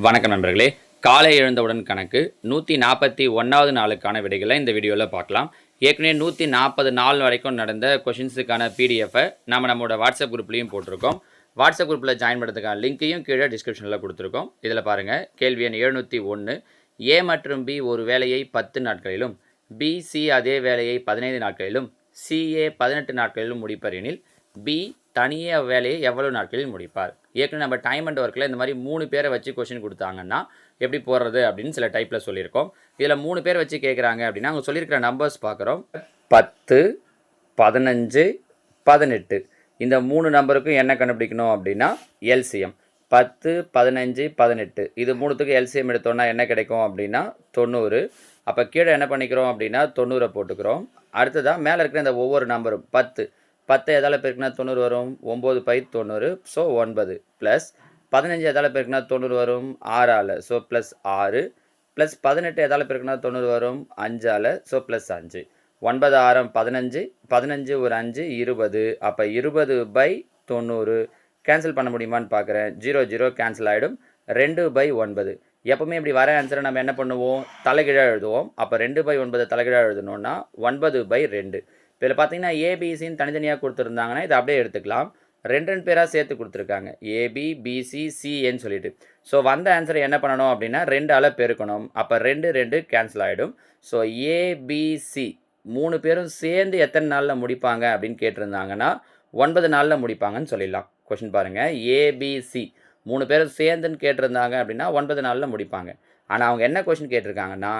வணக்கம் நண்பர்களே. காலை எழுந்தவுடன் கணக்கு 141வது நாளுக்கான விடைகளை இந்த வீடியோவில் பார்க்கலாம். ஏற்கனவே 140 நாள் வரைக்கும் நடந்த கொஷின்ஸுக்கான பிடிஎஃபை நம்மளோட வாட்ஸ்அப் குரூப்லேயும் போட்டிருக்கோம். வாட்ஸ்அப் குரூப்பில் ஜாயின் பண்ணுறதுக்கான லிங்க்கையும் கீழே டிஸ்கிரிப்ஷனில் கொடுத்துருக்கோம். இதில் பாருங்கள், கேள்வி எண் 701. ஏ மற்றும் பி ஒரு வேலையை 10 நாட்களிலும் பி சி அதே வேலையை 15 நாட்களிலும் சிஏ 18 நாட்களிலும் முடிப்பர் எனில் பி தனியே வேலையை எவ்வளோ நாட்களில் முடிப்பார். ஏற்கனவே நம்ம டைம் அண்ட் ஒர்க்கில் இந்த மாதிரி 3 பேரை வச்சு கொஷின் கொடுத்தாங்கன்னா எப்படி போடுறது அப்படின்னு சில டைப்பில் சொல்லியிருக்கோம். இதில் 3 பேர் வச்சு கேட்குறாங்க அப்படின்னா அவங்க சொல்லியிருக்கிற நம்பர்ஸ் பார்க்குறோம். 10, 15, 18. இந்த 3 நம்பருக்கும் என்ன கண்டுபிடிக்கணும் அப்படின்னா எல்சிஎம். 10, 15, 18 இது 3த்துக்கு எல்சிஎம் எடுத்தோன்னா என்ன கிடைக்கும் அப்படின்னா 90. அப்போ கீழே என்ன பண்ணிக்கிறோம் அப்படின்னா 90 போட்டுக்கிறோம். அடுத்ததாக மேலே இருக்கிற இந்த ஒவ்வொரு நம்பரும் 10 எதால் பெருக்குனா 90 வரும், 9 பை 90, ஸோ 9 ப்ளஸ் 15 எதால் பெருக்குனா 90 வரும், 6ஆல், ஸோ ப்ளஸ் 6 ப்ளஸ் 18 எதால் பெருக்குனா 90 வரும், 5ஆல், ஸோ ப்ளஸ் 5. 9 6 15, 15 ஒரு 5 20. அப்போ 20 பை 90 கேன்சல் பண்ண முடியுமான்னு பார்க்குறேன். 0 0 கேன்சல் ஆகிடும். 2 பை 9. எப்போவுமே இப்படி வர ஆன்சரை நம்ம என்ன பண்ணுவோம், தலைகீழாக எழுதுவோம். அப்போ 2 பை 9 தலைகீழாக எழுதணுன்னா 9 பை 2. இப்போ இதில் பார்த்தீங்கன்னா ஏபிசின்னு தனித்தனியாக கொடுத்துருந்தாங்கன்னா இதை அப்படியே எடுத்துக்கலாம். 2 பேராக சேர்த்து கொடுத்துருக்காங்க, ஏபி பிசி சிஏன்னு சொல்லிட்டு. ஸோ வந்த ஆன்சரை என்ன பண்ணணும் அப்படின்னா 2ஆல் பெருக்கணும். அப்போ 2 2 கேன்சல் ஆகிடும். ஸோ ஏபிசி 3 பேரும் சேர்ந்து எத்தனை நாளில் முடிப்பாங்க அப்படின்னு கேட்டிருந்தாங்கன்னா 9 நாளில் முடிப்பாங்கன்னு சொல்லிடலாம். கொஷின் பாருங்கள், ஏபிசி 3 பேரும் சேர்ந்துன்னு கேட்டிருந்தாங்க அப்படின்னா 9 நாளில் முடிப்பாங்க. ஆனால் அவங்க என்ன கொஷின் கேட்டிருக்காங்கன்னா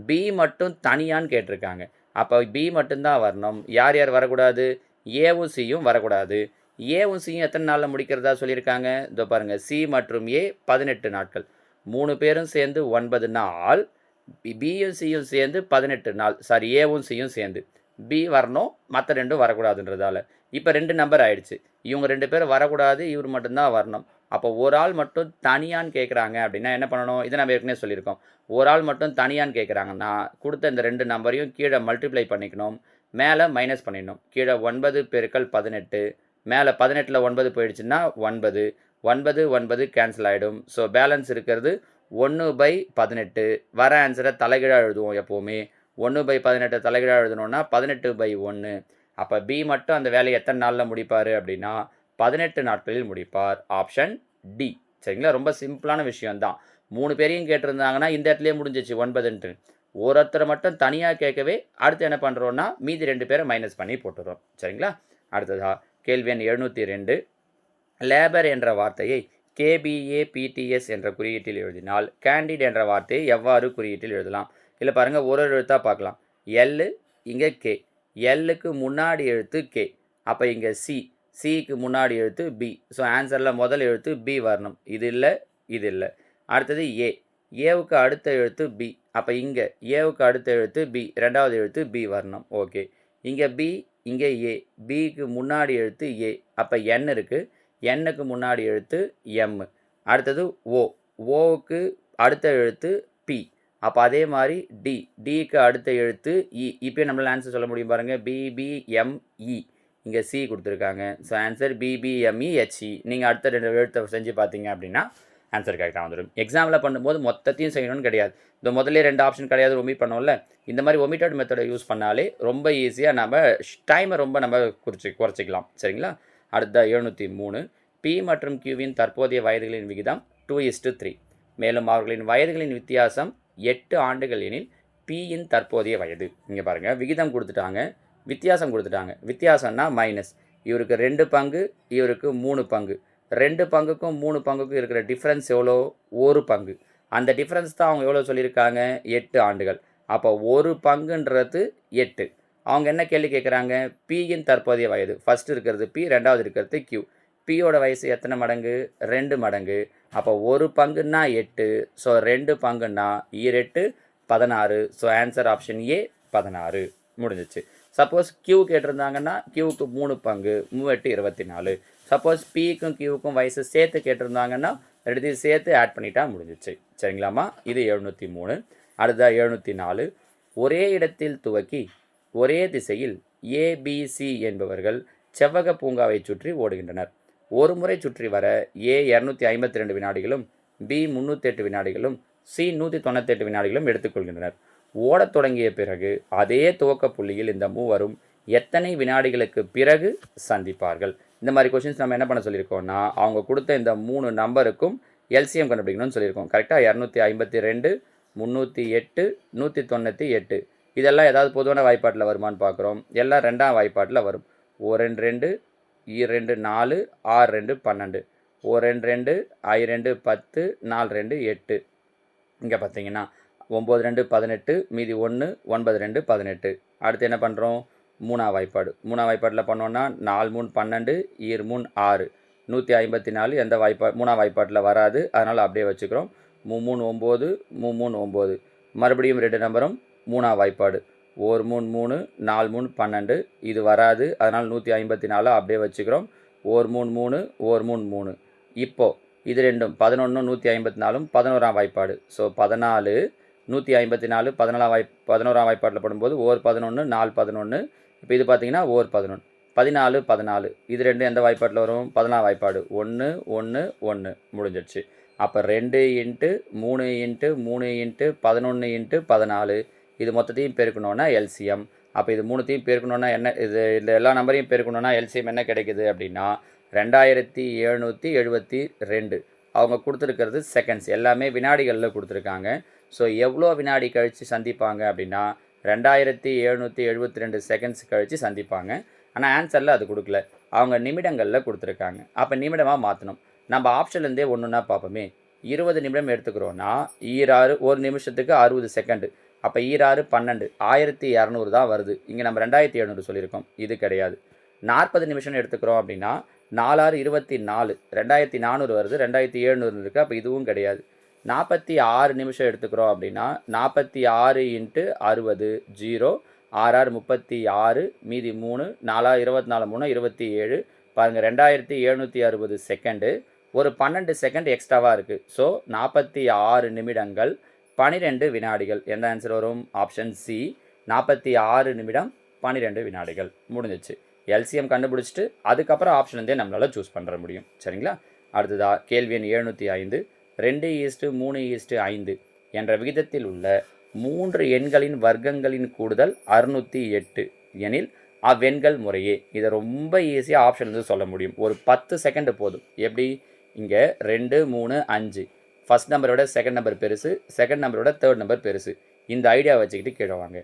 பி மட்டும் தனியான்னு கேட்டிருக்காங்க. அப்போ பி மட்டும்தான் வரணும். யார் யார் வரக்கூடாது, ஏவும் சியும் வரக்கூடாது. ஏவும் சியும் எத்தனை நாளில் முடிக்கிறதா சொல்லியிருக்காங்க, இதோ பாருங்கள், சி மற்றும் ஏ 18 நாட்கள். 3 பேரும் சேர்ந்து 9 நாள், பியும் சியும் சேர்ந்து 18 நாள். சாரி, ஏவும் சியும் சேர்ந்து பி வரணும், மற்ற 2 வரக்கூடாதுன்றதால இப்போ 2 நம்பர் ஆயிடுச்சு. இவங்க 2 பேரும் வரக்கூடாது, இவர் மட்டும்தான் வரணும். அப்போ ஒரு ஆள் மட்டும் தனியான்னு கேட்குறாங்க அப்படின்னா என்ன பண்ணணும், இதை நம்ம ஏற்கனவே சொல்லியிருக்கோம். ஒரு ஆள் மட்டும் தனியான்னு கேட்குறாங்கன்னா கொடுத்த இந்த 2 நம்பரையும் கீழே மல்டிப்ளை பண்ணிக்கணும், மேலே மைனஸ் பண்ணிடணும். கீழே 9 பெருக்கல் 18, மேலே 18ல் 9 போயிடுச்சுன்னா 9, 9 9 கேன்சல் ஆகிடும். ஸோ பேலன்ஸ் இருக்கிறது 1 பை 18. வர ஆன்சரை தலைகீழாக எழுதுவோம் எப்போவுமே. 1 பை 18 தலைகீழாக எழுதணுன்னா 18 பை 1. அப்போ பி மட்டும் அந்த வேலையை எத்தனை நாளில் முடிப்பார் அப்படின்னா 18 நாட்களில் முடிப்பார். Option D. சரிங்களா, ரொம்ப சிம்பிளான விஷயம்தான். 3 பேரையும் கேட்டிருந்தாங்கன்னா இந்த இடத்துலேயே முடிஞ்சிச்சு 9ன்ட்டு. ஒருத்தரை மட்டும் தனியாக கேட்கவே அடுத்து என்ன பண்ணுறோன்னா மீதி 2 பேரை மைனஸ் பண்ணி போட்டுறோம். சரிங்களா, அடுத்ததா கேள்வி எண் 702. லேபர் என்ற வார்த்தையை கேபிஏபிடிஎஸ் என்ற குறியீட்டில் எழுதினால் கேண்டிட் என்ற வார்த்தையை எவ்வாறு குறியீட்டில் எழுதலாம். இதில் பாருங்கள், ஒரு எழுத்தாக பார்க்கலாம். எல், இங்கே கே, எல்லுக்கு முன்னாடி எழுத்து கே, அப்போ இங்கே சி, சிக்கு முன்னாடி எழுத்து பி. ஸோ ஆன்சரில் முதல் எழுத்து பி வரணும். இது இல்லை, இது இல்லை. அடுத்தது ஏ, ஏவுக்கு அடுத்த எழுத்து பி. அப்போ இங்கே ஏவுக்கு அடுத்த எழுத்து பி, ரெண்டாவது எழுத்து பி வரணும். ஓகே, இங்கே பி, இங்கே ஏ, பிக்கு முன்னாடி எழுத்து ஏ, அப்போ என் இருக்குது, எண்ணுக்கு முன்னாடி எழுத்து எம். அடுத்தது ஓ, ஓவுக்கு அடுத்த எழுத்து பி. அப்போ அதே மாதிரி டி, டிக்கு அடுத்த எழுத்து இ. இப்போ நம்மளால் ஆன்சர் சொல்ல முடியும் பாருங்கள், பிபிஎம்இ. இங்கே சி கொடுத்துருக்காங்க. ஸோ ஆன்சர் பிபிஎம்இஹெச்இ. நீங்கள் அடுத்த 2 எழுத்தை செஞ்சு பார்த்தீங்க அப்படின்னா ஆன்சர் கரெக்டாக வந்துடும். எக்ஸாமில் பண்ணும்போது மொத்தத்தையும் செய்யணும்னு கிடையாது. இந்த முதல்ல 2 ஆப்ஷன் கிடையாது, ஒமிட் பண்ணோம்ல. இந்த மாதிரி ஒமிட்டட் மெத்தடை யூஸ் பண்ணாலே ரொம்ப ஈஸியாக நம்ம டைமை ரொம்ப நம்ம குறைச்சிக்கலாம். சரிங்களா, அடுத்த 703. பி மற்றும் கியூவின் தற்போதைய வயதுகளின் விகிதம் 2:3. மேலும் அவர்களின் வயதுகளின் வித்தியாசம் 8 ஆண்டுகள் எனில் பியின் தற்போதைய வயது. இங்கே பாருங்கள், விகிதம் கொடுத்துட்டாங்க, வித்தியாசம் கொடுத்துட்டாங்க. வித்தியாசம்னா மைனஸ். இவருக்கு 2 பங்கு, இவருக்கு 3 பங்கு. 2 பங்குக்கும் 3 பங்குக்கும் இருக்கிற டிஃப்ரென்ஸ் எவ்வளோ, 1 பங்கு. அந்த டிஃப்ரென்ஸ் தான் அவங்க எவ்வளோ சொல்லியிருக்காங்க, 8 ஆண்டுகள். அப்போ 1 பங்குன்றது 8. அவங்க என்ன கேள்வி கேட்குறாங்க, பியின் தற்போதைய வயது. ஃபஸ்ட்டு இருக்கிறது பி, ரெண்டாவது இருக்கிறது கியூ. பியோட வயசு எத்தனை மடங்கு, 2 மடங்கு. அப்போ 1 பங்குன்னா 8. So 2 பங்குன்னா 8 16. So answer option A 16. முடிஞ்சிச்சு. சப்போஸ் கியூ கேட்டிருந்தாங்கன்னா கியூவுக்கு 3 பங்கு, 3 8 24. சப்போஸ் பிக்கும் கியூவுக்கும் வயசு சேர்த்து கேட்டிருந்தாங்கன்னா 2 சேர்த்து ஆட் பண்ணிட்டா முடிஞ்சிச்சு. சரிங்களாம்மா, இது 703. அடுத்த 704. ஒரே இடத்தில் துவக்கி ஒரே திசையில் ஏபிசி என்பவர்கள் செவ்வக பூங்காவை சுற்றி ஓடுகின்றனர். ஒரு முறை சுற்றி வர ஏ 252 வினாடிகளும் பி 308 வினாடிகளும் சி 198 வினாடிகளும் எடுத்துக்கொள்கின்றனர். ஓடத் தொடங்கிய பிறகு அதே துவக்க புள்ளியில் இந்த மூவரும் எத்தனை வினாடிகளுக்கு பிறகு சந்திப்பார்கள்? இந்த மாதிரி கொஷின்ஸ் நம்ம என்ன பண்ண சொல்லியிருக்கோம்னா, அவங்க கொடுத்த இந்த 3 நம்பருக்கும் எல்சிஎம் கண்டுபிடிக்கணும்னு சொல்லியிருக்கோம். கரெக்டாக 252, 308, 198 இதெல்லாம் ஏதாவது பொதுவான வாய்ப்பாட்டில் வருமானு பார்க்குறோம். எல்லாம் 2ஆம் வாய்ப்பாட்டில் வரும். 1 2 2 4 6 2 12 1 2 2 10 4 2 8 இங்கே பார்த்தீங்கன்னா 9 2 18 மீதி 1 9 2 18. அடுத்து என்ன பண்ணுறோம்? 3ஆம் வாய்ப்பாடு. 3ஆம் வாய்ப்பாட்டில் பண்ணோன்னா 4 3 12 2 3 6 154 எந்த 3ஆம் வாய்ப்பாட்டில் வராது. அதனால் அப்படியே வச்சுக்கிறோம். 3 3 9 3 9 மறுபடியும் 2 நம்பரும் 3ஆம் வாய்ப்பாடு. 1 3 3 4 3 12 இது வராது. அதனால் 154 அப்படியே வச்சுக்கிறோம். 1 3 3 1 3 3 இப்போது இது ரெண்டும் 11 154 11ஆம் வாய்ப்பாடு. ஸோ 14 154 11ஆம் வாய்ப்பாட்டில் படும்போது 11 4 11 இப்போ இது பார்த்தீங்கன்னா 11 14 14 இது ரெண்டும் எந்த வாய்ப்பாட்டில் வரும்? 14ஆம் வாய்ப்பாடு. 1 1 1 முடிஞ்சிடுச்சு. அப்போ 2 இன்ட்டு 3 இன்ட்டு 3 இன்ட்டு 11 இன்ட்டு 14 இது மொத்தத்தையும் பெருக்கணுன்னா எல்சிஎம். அப்போ இது மூணுத்தையும் பெருக்கணுன்னா என்ன, இந்த எல்லா நம்பரையும் பெருக்கணுன்னா எல்சிஎம் என்ன கிடைக்குது அப்படின்னா 2772. அவங்க கொடுத்துருக்கிறது செகண்ட்ஸ், எல்லாமே வினாடிகளில் கொடுத்துருக்காங்க. ஸோ எவ்வளோ வினாடி கழித்து சந்திப்பாங்க அப்படின்னா 2772 செகண்ட்ஸ் கழித்து சந்திப்பாங்க. ஆனால் ஆன்சரில் அது கொடுக்கல, அவங்க நிமிடங்களில் கொடுத்துருக்காங்க. அப்போ நிமிடமாக மாற்றணும். நம்ம ஆப்ஷன்லேருந்தே ஒன்றுன்னா பார்ப்போமே. 20 நிமிடம் எடுத்துக்கிறோன்னா 1 நிமிஷத்துக்கு 60 செகண்டு. அப்போ 12 1200 தான் வருது. இங்கே நம்ம 2700 சொல்லியிருக்கோம், இது கிடையாது. 40 நிமிஷம் எடுத்துக்கிறோம் அப்படின்னா 4 24 2400 வருது. 2700 இருக்குது, அப்போ இதுவும் கிடையாது. 46 நிமிஷம் எடுத்துக்கிறோம் அப்படின்னா 46 இன்ட்டு 60 0 6 36 மீதி 3 4 24 3 27 பாருங்கள் 2760 செகண்டு. ஒரு 12 செகண்ட் எக்ஸ்ட்ராவாக இருக்குது. ஸோ 46 நிமிடங்கள் 12 வினாடிகள். எந்த ஆன்சர் வரும்? ஆப்ஷன் சி 46 நிமிடம் 12 வினாடிகள். முடிஞ்சிச்சு. எல்சிஎம் கண்டுபிடிச்சிட்டு அதுக்கப்புறம் ஆப்ஷன்லேருந்தே நம்மளால் சூஸ் பண்ணுற முடியும். சரிங்களா? அடுத்ததாக கேள்வி எண் 705 2:3:5 என்ற விகிதத்தில் உள்ள 3 எண்களின் வர்க்கங்களின் கூடுதல் 608 எனில் அவ்வெண்கள் முறையே. இதை ரொம்ப ஈஸியாக ஆப்ஷன்லேருந்து சொல்ல முடியும். ஒரு 10 செகண்டு போதும். எப்படி? இங்கே 2 3 5 ஃபஸ்ட் நம்பரோட செகண்ட் நம்பர் பெருசு, செகண்ட் நம்பரோட தேர்ட் நம்பர் பெருசு. இந்த ஐடியா வச்சுக்கிட்டு கீழே வாங்க.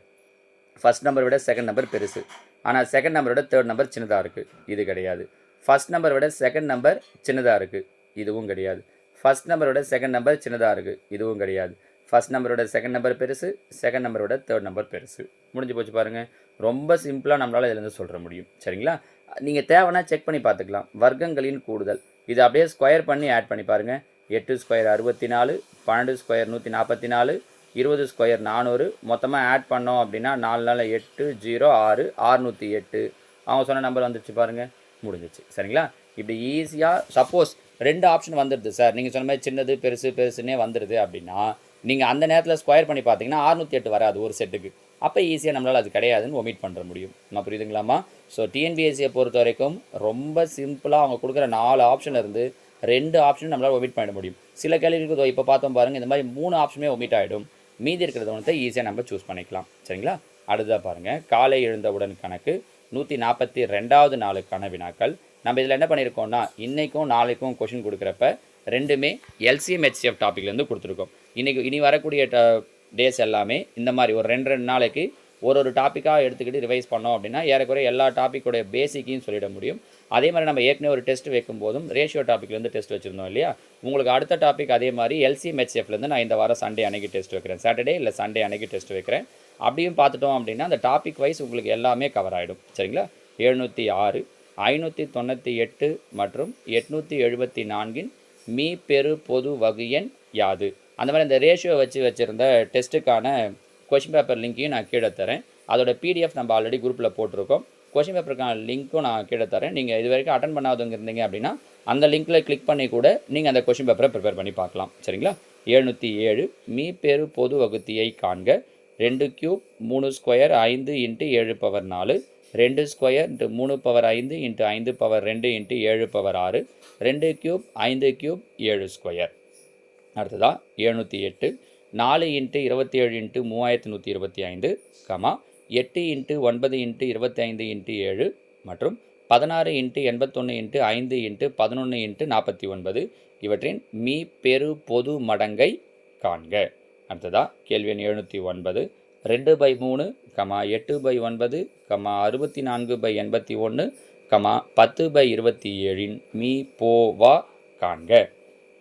ஃபஸ்ட் நம்பரை விட செகண்ட் நம்பர் பெருசு, ஆனால் செகண்ட் நம்பரோட தேர்ட் நம்பர் சின்னதாக இருக்குது, இது கிடையாது. ஃபஸ்ட் நம்பரை விட செகண்ட் நம்பர் சின்னதாக இருக்குது, இதுவும் கிடையாது. ஃபஸ்ட் நம்பரோட செகண்ட் நம்பர் சின்னதாக இருக்குது, இதுவும் கிடையாது. ஃபஸ்ட் நம்பரோட செகண்ட் நம்பர் பெருசு, செகண்ட் நம்பரோட தேர்ட் நம்பர் பெருசு. முடிஞ்சு போச்சு பாருங்கள். ரொம்ப சிம்பிளாக நம்மளால் இதிலேருந்து சொல்கிற முடியும். சரிங்களா? நீங்கள் தேவைன்னா செக் பண்ணி பார்த்துக்கலாம். வர்க்கங்களின் கூடுதல் இது அப்படியே ஸ்கொயர் பண்ணி ஆட் பண்ணி பாருங்கள். 8 ஸ்கொயர் 64, 12 ஸ்கொயர் 144, 20 ஸ்கொயர் 400. மொத்தமாக ஆட் பண்ணோம் அப்படின்னா 4 4 8 0 6 608. அவங்க சொன்ன நம்பர் வந்துடுச்சு பாருங்கள், முடிஞ்சிச்சு. சரிங்களா? இப்படி ஈஸியாக சப்போஸ் 2 ஆப்ஷன் வந்துடுது சார், நீங்கள் சொன்ன மாதிரி சின்னது பெருசு பெருசுன்னே வந்துடுது அப்படின்னா நீங்கள் அந்த நேரத்தில் ஸ்கொயர் பண்ணி பார்த்தீங்கன்னா 608 வராது ஒரு செட்டுக்கு. அப்போ ஈஸியாக நம்மளால் அது கிடையாதுன்னு ஒமிட் பண்ணுற முடியும். நான் புரியுதுங்களாமா? ஸோ டிஎன்பிஎஸ்சியை பொறுத்த வரைக்கும் ரொம்ப சிம்பிளாக அவங்க கொடுக்குற 4 ஆப்ஷனில் இருந்து 2 ஆப்ஷனும் நம்மளால் ஒமிட் பண்ண முடியும். சில கேள்விகளுக்கு இப்போ பார்த்தோம் பாருங்கள், இந்த மாதிரி 3 ஆப்ஷனுமே ஒமிட் ஆகிடும். மீதி இருக்கிறத ஒன்றத்தை ஈஸியாக நம்ம சூஸ் பண்ணிக்கலாம். சரிங்களா? அடுத்ததாக பாருங்கள், காலை எழுந்தவுடன் கணக்கு 142வது நாளுக்கான வினாக்கள். நம்ம இதில் என்ன பண்ணியிருக்கோம்னா, இன்றைக்கும் நாளைக்கும் கொஷின் கொடுக்குறப்ப ரெண்டுமே எல்சிஎம் ஹெச்சிஎஃப் டாப்பிக்லேருந்து கொடுத்துருக்கோம். இனி வரக்கூடிய டேஸ் எல்லாமே இந்த மாதிரி ஒரு 2 நாளைக்கு ஒரு டாப்பிக்காக எடுத்துக்கிட்டு ரிவைஸ் பண்ணோம் அப்படின்னா ஏறக்குறைய எல்லா டாப்பிக்கோடைய பேசிக்கையும் சொல்லிட முடியும். அதே மாதிரி நம்ம ஏற்கனவே ஒரு டெஸ்ட் வைக்கும்போதும் ரேஷியோ டாப்பிக்லேருந்து டெஸ்ட் வச்சுருந்தோம் இல்லையா? உங்களுக்கு அடுத்த டாபிக் அதே மாதிரி எல்சிஎம் ஹெச்சிஎஃப்லேருந்து நான் இந்த வாரம் சண்டே அன்னைக்கு டெஸ்ட் வைக்கிறேன், சாட்டர்டே இல்லை சண்டே அன்னைக்கு டெஸ்ட் வைக்கிறேன். அப்படியும் பார்த்துட்டோம் அப்படின்னா அந்த டாபிக் வைஸ் உங்களுக்கு எல்லாமே கவர் ஆகிடும். சரிங்களா? 706, 598 மற்றும் 874 மீ பெரு பொது வகு எண் யாது? அந்த மாதிரி இந்த ரேஷியோ வச்சுருந்த டெஸ்ட்டுக்கான கொஷின் பேப்பர் லிங்க்கையும் நான் கீழே தரேன். அதோட பிடிஎஃப் நம்ம ஆல்ரெடி குரூப்பில் போட்டிருக்கோம். கொஷின் பேப்பருக்கான லிங்க்கும் நான் கீழே தரேன். நீங்கள் இது வரைக்கும் அட்டன் பண்ணாதவங்க இருந்தீங்க அப்படின்னா அந்த லிங்க்கில் கிளிக் பண்ணி கூட நீங்கள் அந்த கொஷின் பேப்பரை ப்ரிப்பேர் பண்ணி பார்க்கலாம். சரிங்களா? 707 மீ பெரு பொது வகுத்தியை காண்க. 2 cube 3 square 5 × 7 power 4, 2 square × 3 power 5 × 5 power 2 × 7 power 6, 2 cube 5 cube 7 square. அடுத்ததாக 708 4 into 27 into 3125 comma 8 into 9 into 25 into 7 மற்றும் 16 இன்ட்டு 81 இன்ட்டு 5 இன்ட்டு 11 இன்ட்டு 49 இவற்றின் மீ பெரு பொது மடங்கை காண்க. அடுத்ததாக கேள்வி எண் 709 2/3 8/9 64/81 10/27 மீ போவா காண்க.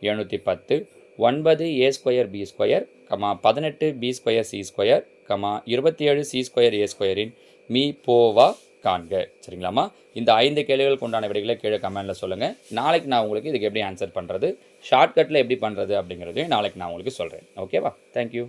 710 9 a² b² 18 b² c² 27 c² a² me போவா காண்க. சரிங்களாம்மா? இந்த 5 கேள்விகளுக்கு உண்டான விடைகளை கீழே கமெண்டில் சொல்லுங்கள். நாளைக்கு நான் உங்களுக்கு இதுக்கு எப்படி ஆன்சர் பண்ணுறது, ஷார்ட்கட்டில் எப்படி பண்ணுறது அப்படிங்கிறதையும் நாளைக்கு நான் உங்களுக்கு சொல்கிறேன். ஓகேவா? தேங்க்யூ.